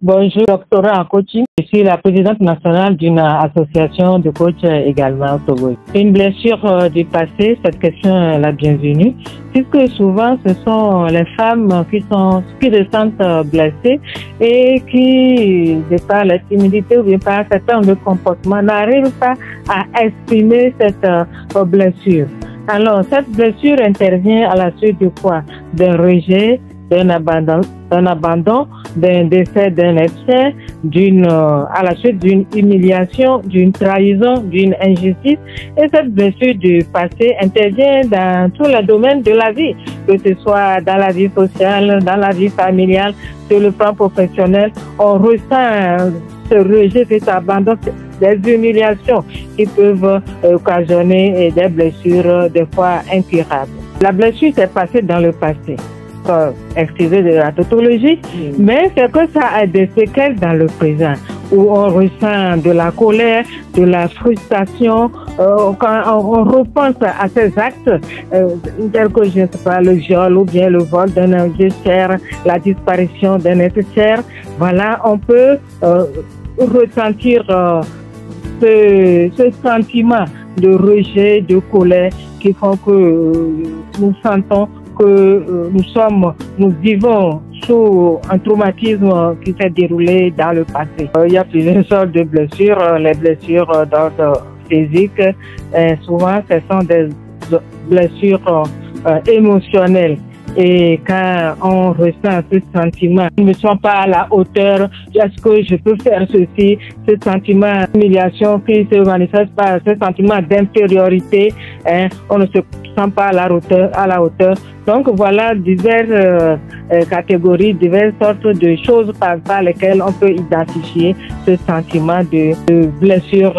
Bonjour, doctorat en coaching. Je suis la présidente nationale d'une association de coachs également au Togo. Une blessure du passé, cette question est la bienvenue, puisque souvent ce sont les femmes qui se sentent blessées et qui, de par la timidité ou bien par un certain nombre de comportements, n'arrivent pas à exprimer cette blessure. Alors, cette blessure intervient à la suite de quoi? D'un rejet, d'un abandon, d'un décès d'un être cher, à la suite d'une humiliation, d'une trahison, d'une injustice. Et cette blessure du passé intervient dans tous les domaines de la vie, que ce soit dans la vie sociale, dans la vie familiale, sur le plan professionnel. On ressent ce rejet, cet abandon, des humiliations qui peuvent occasionner des blessures des fois incurables. La blessure s'est passée dans le passé. Excusez de la tautologie, mais c'est que ça a des séquelles dans le présent, où on ressent de la colère, de la frustration, quand on repense à ces actes, tels que, je ne sais pas, le viol ou bien le vol d'un objet cher, la disparition d'un être cher. Voilà, on peut ressentir ce sentiment de rejet, de colère, qui font que nous sentons que nous vivons sous un traumatisme qui s'est déroulé dans le passé. Il y a plusieurs sortes de blessures, les blessures d'ordre physique, souvent ce sont des blessures émotionnelles. Et quand on ressent ce sentiment, nous ne sommes pas à la hauteur, est-ce que je peux faire ceci, ce sentiment d'humiliation qui se manifeste par ce sentiment d'infériorité, on ne se sent pas à la hauteur. Donc voilà diverses catégories, diverses sortes de choses par lesquelles on peut identifier ce sentiment de blessure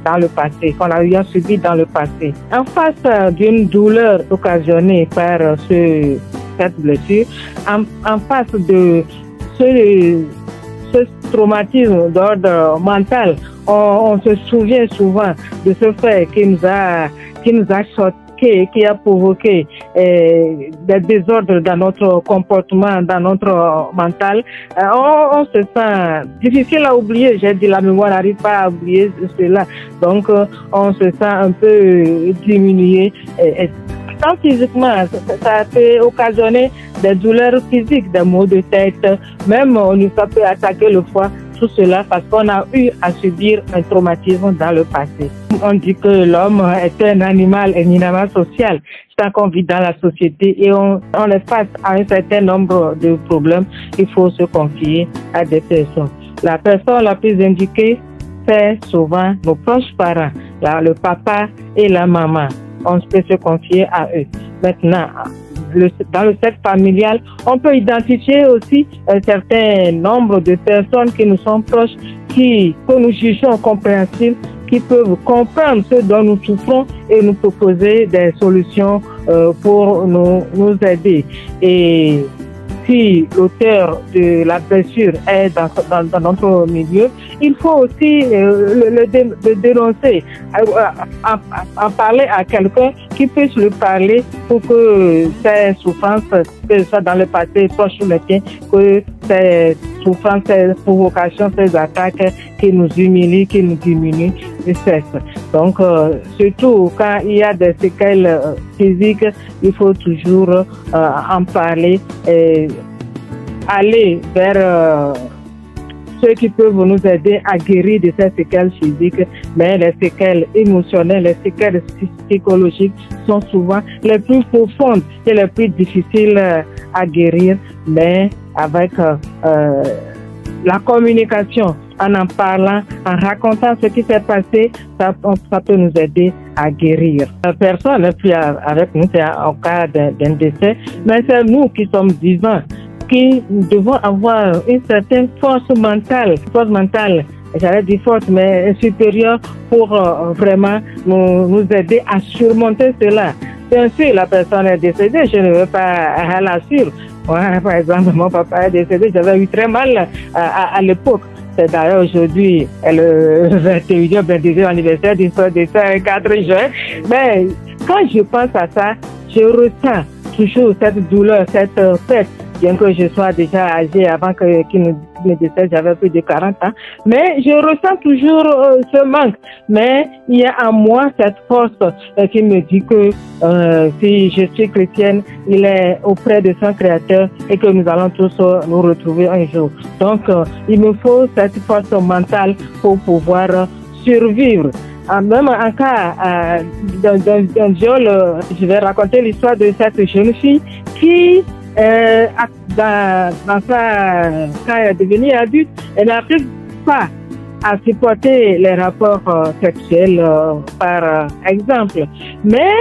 dans le passé, qu'on a eu subi dans le passé. En face d'une douleur occasionnée par cette blessure, en face de ce traumatisme d'ordre mental, on se souvient souvent de ce fait qui nous a choqué, qui a provoqué des désordres dans notre comportement, dans notre mental. On se sent difficile à oublier. J'ai dit la mémoire n'arrive pas à oublier cela. Donc, on se sent un peu diminué. Tant physiquement, ça peut occasionner des douleurs physiques, des maux de tête, même ça peut attaquer le foie. Tout cela parce qu'on a eu à subir un traumatisme dans le passé. On dit que l'homme est un animal éminemment social. Tant qu'on vit dans la société et on est face à un certain nombre de problèmes, il faut se confier à des personnes. La personne la plus indiquée, c'est souvent nos proches parents, le papa et la maman. On peut se confier à eux. Maintenant, dans le cercle familial, on peut identifier aussi un certain nombre de personnes qui nous sont proches, que nous jugeons compréhensibles, qui peuvent comprendre ce dont nous souffrons et nous proposer des solutions pour nous aider. Et si l'auteur de la blessure est dans notre milieu, il faut aussi le dénoncer, en parler à quelqu'un qui puisse lui parler pour que ces souffrances, que ce soit dans le passé proche ou le tien, que ces souffrances, ces provocations, ces attaques qui nous humilient, qui nous diminuent, cessent. Donc, surtout quand il y a des séquelles physiques, il faut toujours en parler et aller vers ceux qui peuvent nous aider à guérir de ces séquelles physiques, mais les séquelles émotionnelles, les séquelles psychologiques sont souvent les plus profondes et les plus difficiles à guérir, mais avec la communication, en parlant, en racontant ce qui s'est passé, ça peut nous aider à guérir. La personne n'est plus avec nous, c'est en cas d'un décès, mais c'est nous qui sommes vivants, qui devons avoir une certaine force mentale, j'allais dire forte, mais supérieure pour vraiment nous aider à surmonter cela. Bien sûr, la personne est décédée, je ne veux pas l'assurer. Moi, par exemple, mon papa est décédé, j'avais eu très mal à l'époque. C'est d'ailleurs aujourd'hui le 22e anniversaire du décès 4 juin. Mais quand je pense à ça, je ressens toujours cette douleur, cette perte, bien que je sois déjà âgée avant qu'il me décède, j'avais plus de 40 ans. Mais je ressens toujours ce manque. Mais il y a en moi cette force qui me dit que si je suis chrétienne, il est auprès de son Créateur et que nous allons tous nous retrouver un jour. Donc, il me faut cette force mentale pour pouvoir survivre. Même en cas d'un viol, je vais raconter l'histoire de cette jeune fille qui, quand elle est devenue adulte, elle n'arrive pas à supporter les rapports sexuels, par exemple. Mais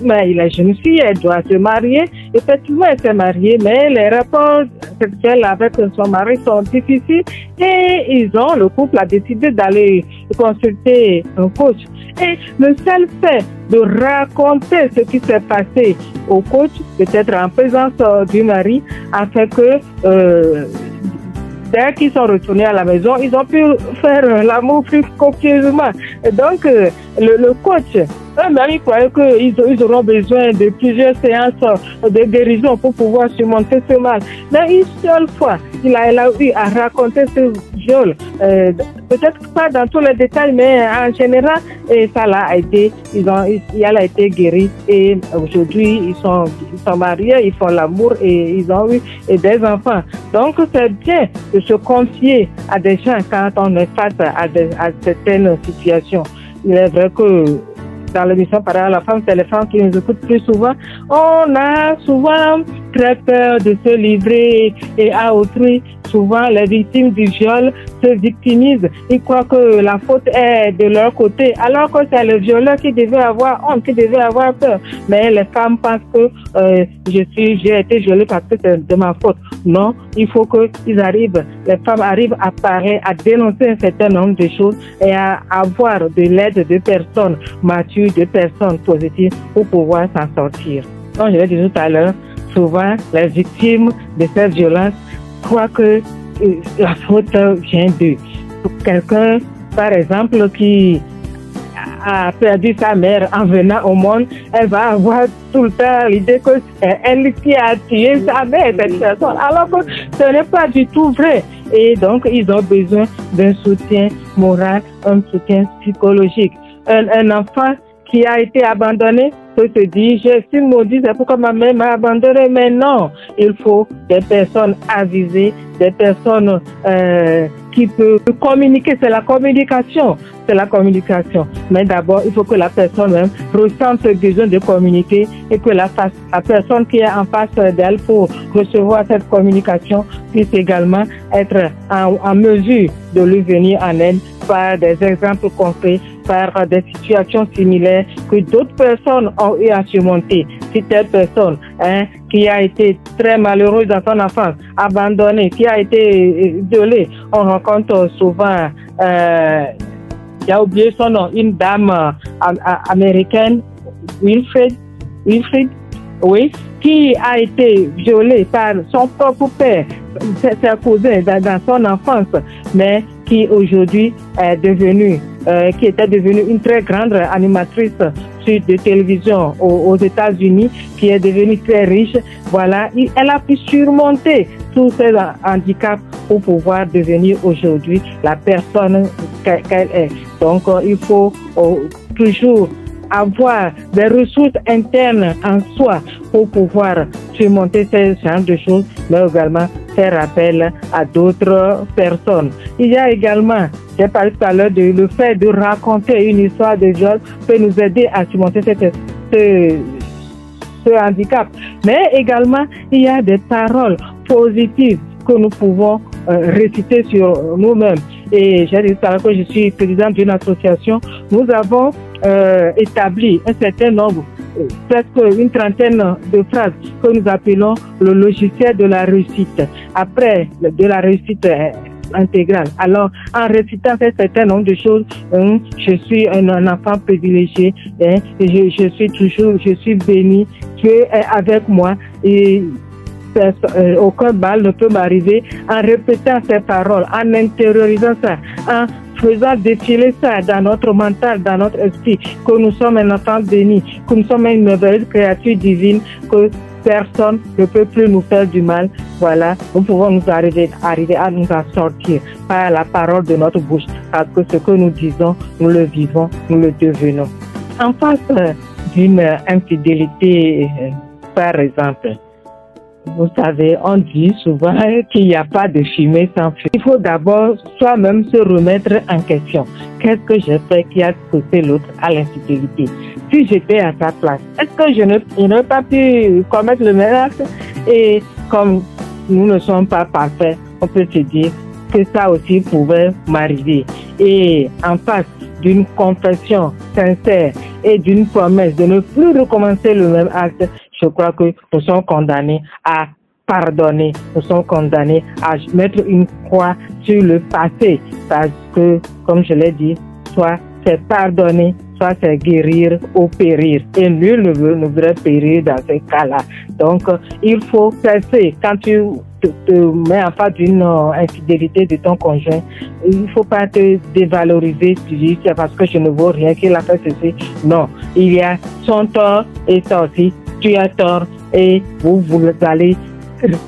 la jeune fille, elle doit se marier. Effectivement, elle s'est mariée, mais les rapports sexuels avec son mari sont difficiles et le couple a décidé d'aller consulter un coach. Et le seul fait de raconter ce qui s'est passé au coach, peut-être en présence du mari, a fait que dès qu'ils sont retournés à la maison, ils ont pu faire l'amour plus copieusement. Donc, le coach, eux-mêmes, ils croyaient qu'ils auront besoin de plusieurs séances de guérison pour pouvoir surmonter ce mal. Mais une seule fois, il a eu à raconter ce viol. Peut-être pas dans tous les détails, mais en général, et ça l'a aidé. Elle a été guérie et aujourd'hui, ils sont mariés, ils font l'amour et ils ont eu des enfants. Donc, c'est bien de se confier à des gens quand on est face à certaines situations. Il est vrai que dans l'émission Parole à la femme, c'est les femmes qui nous écoutent plus souvent. On a souvent très peur de se livrer et à autrui. Souvent, les victimes du viol se victimisent. Ils croient que la faute est de leur côté, alors que c'est le violeur qui devait avoir honte, qui devait avoir peur. Mais les femmes pensent que j'ai été violée parce que c'est de ma faute. Non, il faut que les femmes arrivent à parler, à dénoncer un certain nombre de choses et à avoir de l'aide de personnes matures, de personnes positives pour pouvoir s'en sortir. Comme je l'ai dit tout à l'heure, souvent les victimes de cette violence croient que la faute vient d'eux. Quelqu'un, par exemple, qui a perdu sa mère en venant au monde, elle va avoir tout le temps l'idée que c'est elle qui a tué sa mère, cette personne, alors que ce n'est pas du tout vrai. Et donc, ils ont besoin d'un soutien moral, un soutien psychologique. Un enfant qui a été abandonné peut se dire, je suis maudit, c'est pourquoi ma mère m'a abandonné. Mais non, il faut des personnes avisées, des personnes qui peuvent communiquer. C'est la communication. Mais d'abord, il faut que la personne même ressente le besoin de communiquer et que la personne qui est en face d'elle pour recevoir cette communication puisse également être en mesure de lui venir en aide par des exemples concrets, par des situations similaires que d'autres personnes ont eu à surmonter. Si telle personne qui a été très malheureuse dans son enfance, abandonnée, qui a été violée, on rencontre souvent, j'ai oublié son nom, une dame américaine, Wilfred, oui, qui a été violée par son propre père, ses cousins dans son enfance, mais qui aujourd'hui est devenue, qui était devenue une très grande animatrice de télévision aux États-Unis, qui est devenue très riche. Voilà, elle a pu surmonter tous ces handicaps pour pouvoir devenir aujourd'hui la personne qu'elle est. Donc, il faut toujours avoir des ressources internes en soi pour pouvoir surmonter ces genres de choses, mais également faire appel à d'autres personnes. Il y a également, j'ai parlé tout à l'heure, le fait de raconter une histoire de viol peut nous aider à surmonter ce handicap. Mais également, il y a des paroles positives que nous pouvons réciter sur nous-mêmes. Et j'ai dit tout à l'heure que je suis présidente d'une association. Nous avons établi un certain nombre, presque une trentaine de phrases que nous appelons le logiciel de la réussite. Après, de la réussite intégrale. Alors, en récitant un certain nombre de choses, je suis un enfant privilégié, je suis béni, Dieu est avec moi et aucun mal ne peut m'arriver. En répétant ces paroles, en intériorisant ça, en faisant défiler ça dans notre mental, dans notre esprit, que nous sommes un enfant béni, que nous sommes une merveilleuse créature divine, que personne ne peut plus nous faire du mal. Voilà, nous pouvons nous arriver à nous en sortir par la parole de notre bouche, parce que ce que nous disons, nous le vivons, nous le devenons. En face d'une infidélité, par exemple, vous savez, on dit souvent qu'il n'y a pas de fumée sans feu. Il faut d'abord soi-même se remettre en question. Qu'est-ce que j'ai fait qui a poussé l'autre à l'infidélité? Si j'étais à sa place, est-ce que je n'aurais pas pu commettre le même acte? Et comme nous ne sommes pas parfaits, on peut se dire que ça aussi pouvait m'arriver. Et en face d'une confession sincère et d'une promesse de ne plus recommencer le même acte, je crois que nous sommes condamnés à pardonner, nous sommes condamnés à mettre une croix sur le passé, parce que, comme je l'ai dit, soit c'est pardonner, soit c'est guérir ou périr. Et nul ne voudrait périr dans ces cas-là. Donc, il faut cesser. Quand tu te mets en face d'une infidélité de ton conjoint, il ne faut pas te dévaloriser. Tu dis, c'est parce que je ne vaux rien qu'il a fait ceci. Non, il y a son tort et ça aussi. Tu as tort et vous allez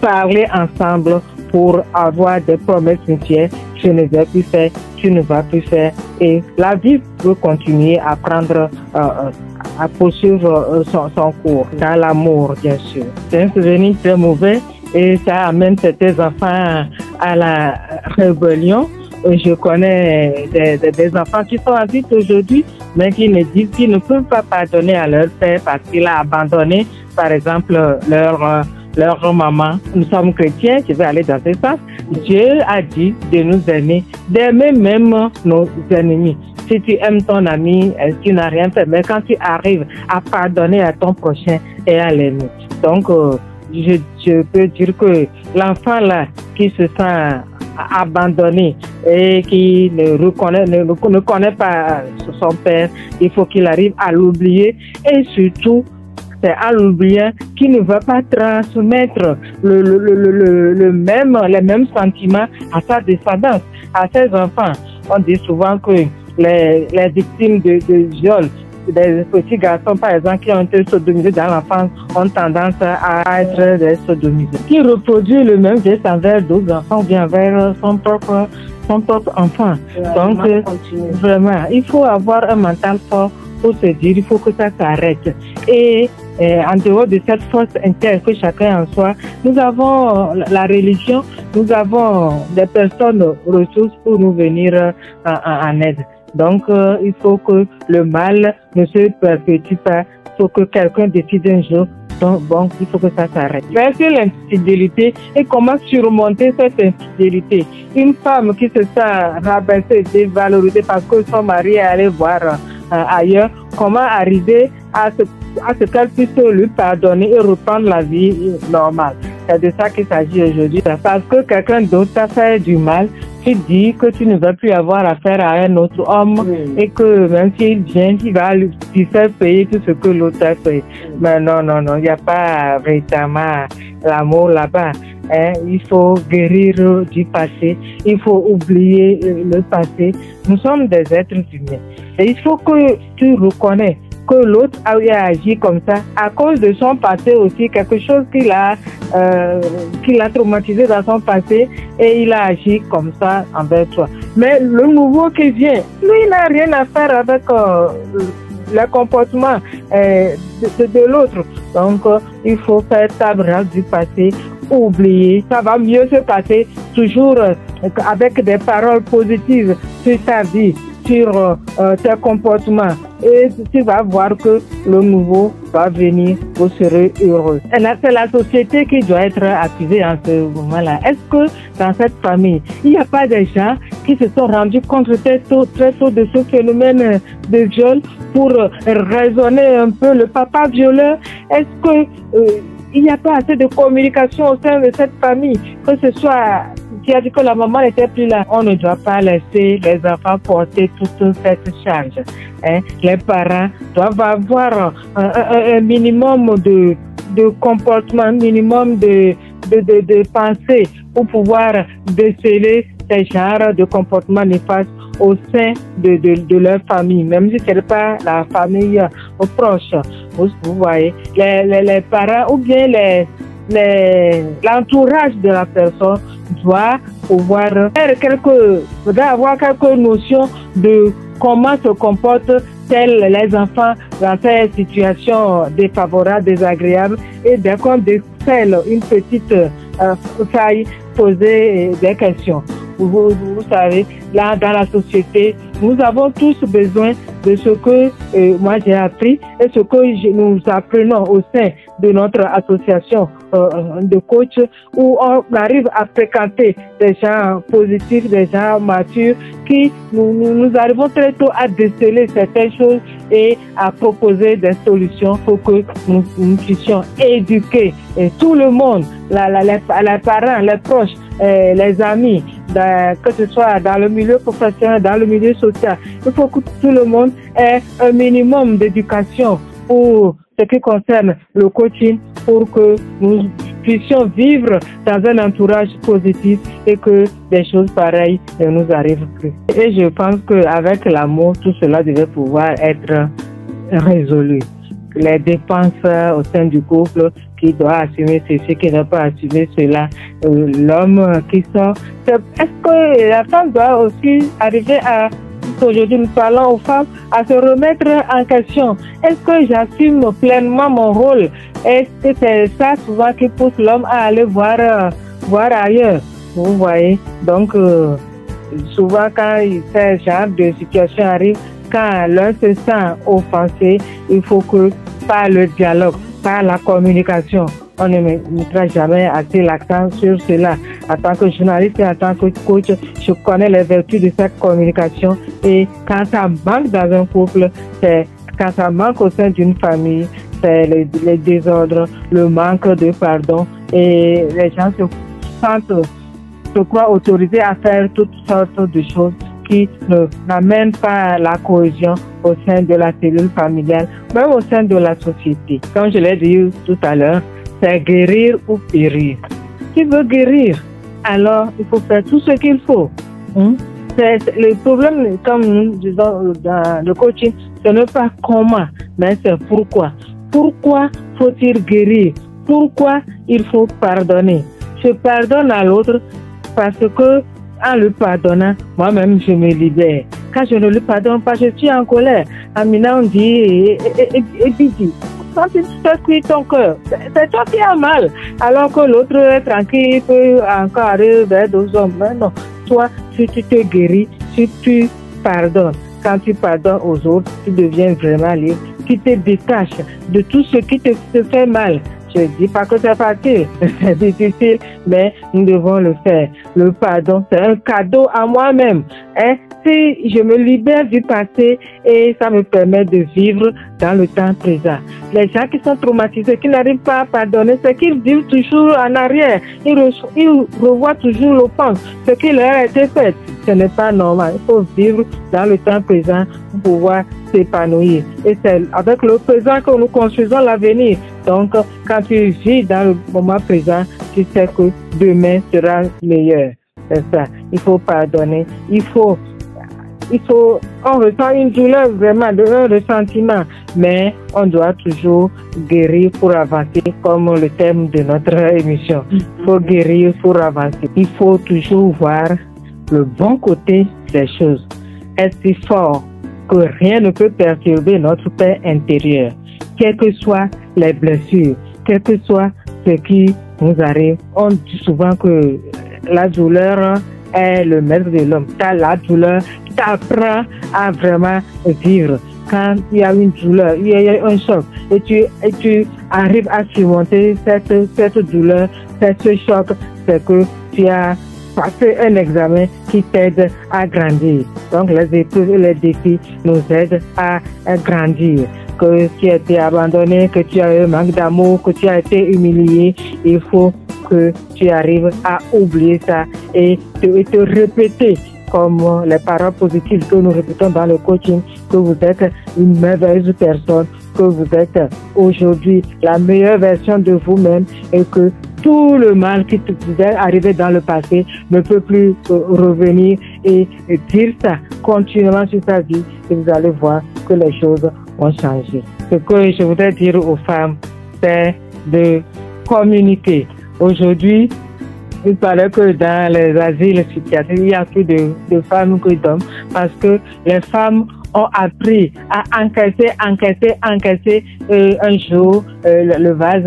parler ensemble pour avoir des promesses sincères. Je ne vais plus faire, tu ne vas plus faire. Et la vie peut continuer à prendre, à poursuivre son cours dans l'amour, bien sûr. C'est un souvenir très mauvais et ça amène tes enfants à la rébellion. Je connais des enfants qui sont adultes aujourd'hui, mais qui ne disent qu'ils ne peuvent pas pardonner à leur père parce qu'il a abandonné, par exemple, leur maman. Nous sommes chrétiens, je vais aller dans ce sens. Dieu a dit de nous aimer, d'aimer même nos ennemis. Si tu aimes ton ami, tu n'as rien fait, mais quand tu arrives à pardonner à ton prochain et à l'aimer. Donc, je peux dire que l'enfant là qui se sent abandonné et qui ne connaît pas son père, il faut qu'il arrive à l'oublier et surtout c'est à l'oublier qu'il ne va pas transmettre les mêmes sentiments à sa descendance, à ses enfants. On dit souvent que les victimes de viol, des petits garçons, par exemple, qui ont été sodomisés dans l'enfance, ont tendance à être des sodomisés. Qui reproduit le même geste envers d'autres enfants ou bien envers son propre enfant. Donc, vraiment, il faut avoir un mental fort pour se dire, il faut que ça s'arrête. Et en dehors de cette force interne que chacun en soi, nous avons la religion, nous avons des personnes ressources pour nous venir en aide. Donc, il faut que le mal ne se perpétue pas. Il faut que quelqu'un décide un jour. Donc, bon, il faut que ça s'arrête. Mais sur l'infidélité et comment surmonter cette infidélité. Une femme qui se sent rabaissée, dévalorisée parce que son mari est allé voir ailleurs, comment arriver à ce qu'elle puisse lui pardonner et reprendre la vie normale. C'est de ça qu'il s'agit aujourd'hui. Parce que quelqu'un d'autre t'a fait du mal, tu dis que tu ne vas plus avoir affaire à un autre homme et que même s'il vient, il va lui faire payer tout ce que l'autre a fait. Mais non, il n'y a pas véritablement l'amour là-bas. Il faut guérir du passé, il faut oublier le passé. Nous sommes des êtres humains. Et il faut que tu reconnais que l'autre a agi comme ça à cause de son passé aussi, quelque chose qu'il a traumatisé dans son passé et il a agi comme ça envers toi. Mais le nouveau qui vient, lui, il n'a rien à faire avec le comportement de l'autre. Donc, il faut faire table rase du passé, oublier. Ça va mieux se passer toujours avec des paroles positives sur ta vie, sur tes comportements. Et tu vas voir que le nouveau va venir, vous serez heureux. Et là, c'est la société qui doit être accusée en ce moment-là. Est-ce que dans cette famille, il n'y a pas des gens qui se sont rendus compte très tôt de ce phénomène de viol pour raisonner un peu le papa violeur? Est-ce que il n'y a pas assez de communication au sein de cette famille, que ce soit qui a dit que la maman n'était plus là? On ne doit pas laisser les enfants porter toute cette charge. Les parents doivent avoir un minimum de comportement, un minimum de pensée pour pouvoir déceler ces genres de comportements néfastes au sein de leur famille, même si ce n'est pas la famille proche. Vous voyez, les parents ou bien l'entourage de la personne doit pouvoir avoir quelques notions de comment se comportent les enfants dans ces situations défavorables, désagréables, et dès qu'on décèle une petite faille, poser des questions. Vous savez, là, dans la société, nous avons tous besoin de ce que moi j'ai appris et ce que nous apprenons au sein de notre association de coach, où on arrive à fréquenter des gens positifs, des gens matures, qui nous arrivons très tôt à déceler certaines choses et à proposer des solutions pour que nous puissions éduquer tout le monde, les parents, les proches, les amis, que ce soit dans le milieu professionnel, dans le milieu social. Il faut que tout le monde ait un minimum d'éducation pour ce qui concerne le coaching, pour que nous puissions vivre dans un entourage positif et que des choses pareilles ne nous arrivent plus. Et je pense qu'avec l'amour, tout cela devait pouvoir être résolu. Les dépenses au sein du couple, qui doit assumer ceci, qui ne doit pas assumer cela, l'homme qui sort. Est-ce que la femme doit aussi arriver à, aujourd'hui nous parlons aux femmes, à se remettre en question? Est-ce que j'assume pleinement mon rôle? Est-ce que c'est ça souvent qui pousse l'homme à aller voir ailleurs? Vous voyez, donc souvent quand ce genre de situation arrive, quand l'un se sent offensé, il faut que par le dialogue, par la communication, on ne mettra jamais assez l'accent sur cela. En tant que journaliste et en tant que coach, je connais les vertus de cette communication. Et quand ça manque dans un couple, quand ça manque au sein d'une famille, c'est les désordres, le manque de pardon. Et les gens se croient autorisés à faire toutes sortes de choses qui n'amènent pas la cohésion au sein de la cellule familiale, même au sein de la société. Comme je l'ai dit tout à l'heure, c'est guérir ou périr. Qui veut guérir, alors il faut faire tout ce qu'il faut. Le problème, comme nous disons dans le coaching, ce n'est pas comment, mais c'est pourquoi. Pourquoi faut-il guérir? Pourquoi il faut pardonner? Je pardonne à l'autre parce que en le pardonnant, moi-même je me libère. Quand je ne le pardonne pas, je suis en colère. Amina, on dit, et Bidi, quand tu fais cuire ton cœur, c'est toi qui as mal. Alors que l'autre est tranquille, peut encore aller vers d'autres hommes. Mais non, toi, si tu te guéris, si tu pardonnes, quand tu pardonnes aux autres, tu deviens vraiment libre. Tu te détaches de tout ce qui te fait mal. Je ne dis pas que c'est facile, c'est difficile, mais nous devons le faire. Le pardon, c'est un cadeau à moi-même. Si je me libère du passé et ça me permet de vivre dans le temps présent. Les gens qui sont traumatisés, qui n'arrivent pas à pardonner, c'est qu'ils vivent toujours en arrière. Ils revoient toujours l'offense, ce qui leur a été fait. Ce n'est pas normal. Il faut vivre dans le temps présent pour pouvoir s'épanouir. Et c'est avec le présent que nous construisons l'avenir. Donc, quand tu vis dans le moment présent, tu sais que demain sera meilleur. C'est ça. Il faut pardonner. On ressent une douleur vraiment, un ressentiment, mais on doit toujours guérir pour avancer, comme le thème de notre émission. Il faut guérir pour avancer. Il faut toujours voir le bon côté des choses. Être si fort que rien ne peut perturber notre paix intérieure. Quelles que soient les blessures, quel que soit ce qui nous arrive, on dit souvent que la douleur est le maître de l'homme. La douleur t'apprend à vraiment vivre. Quand il y a une douleur, il y a un choc, et tu arrives à surmonter cette douleur, ce choc, c'est que tu as passé un examen qui t'aide à grandir. Donc les épreuves et les défis nous aident à grandir. Que tu as été abandonné, que tu as eu un manque d'amour, que tu as été humilié, il faut que tu arrives à oublier ça et te répéter comme les paroles positives que nous répétons dans le coaching, que vous êtes une merveilleuse personne, que vous êtes aujourd'hui la meilleure version de vous-même et que tout le mal qui vous est arrivé dans le passé ne peut plus revenir, et dire ça continuellement sur sa vie et vous allez voir que les choses vont changer. Ce que je voudrais dire aux femmes, c'est de communiquer. Aujourd'hui, il paraît que dans les asiles psychiatriques, il y a plus de femmes que d'hommes parce que les femmes ont appris à encaisser. Un jour, le vase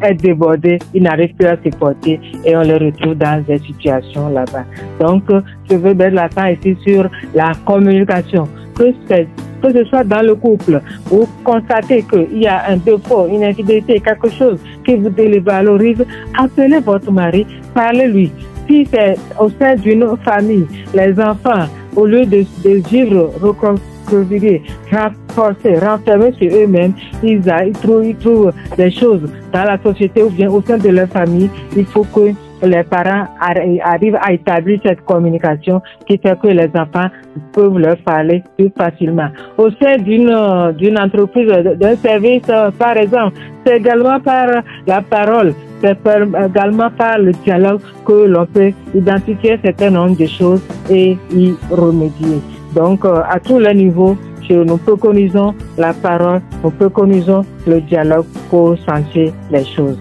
est débordé, ils n'arrivent plus à se porter et on les retrouve dans des situations là-bas. Donc, je veux mettre l'accent ici sur la communication. Que ce soit dans le couple, vous constatez qu'il y a un défaut, une infidélité, quelque chose qui vous dévalorise, appelez votre mari, parlez-lui. Si c'est au sein d'une famille, les enfants, au lieu de vivre recroquevillés, renfermés sur eux-mêmes, ils trouvent des choses dans la société ou bien au sein de leur famille. Il faut que les parents arrivent à établir cette communication qui fait que les enfants peuvent leur parler plus facilement. Au sein d'une entreprise, d'un service, par exemple, c'est également par la parole, c'est également par le dialogue que l'on peut identifier un certain nombre de choses et y remédier. Donc, à tous les niveaux, nous préconisons la parole, nous préconisons le dialogue pour changer les choses.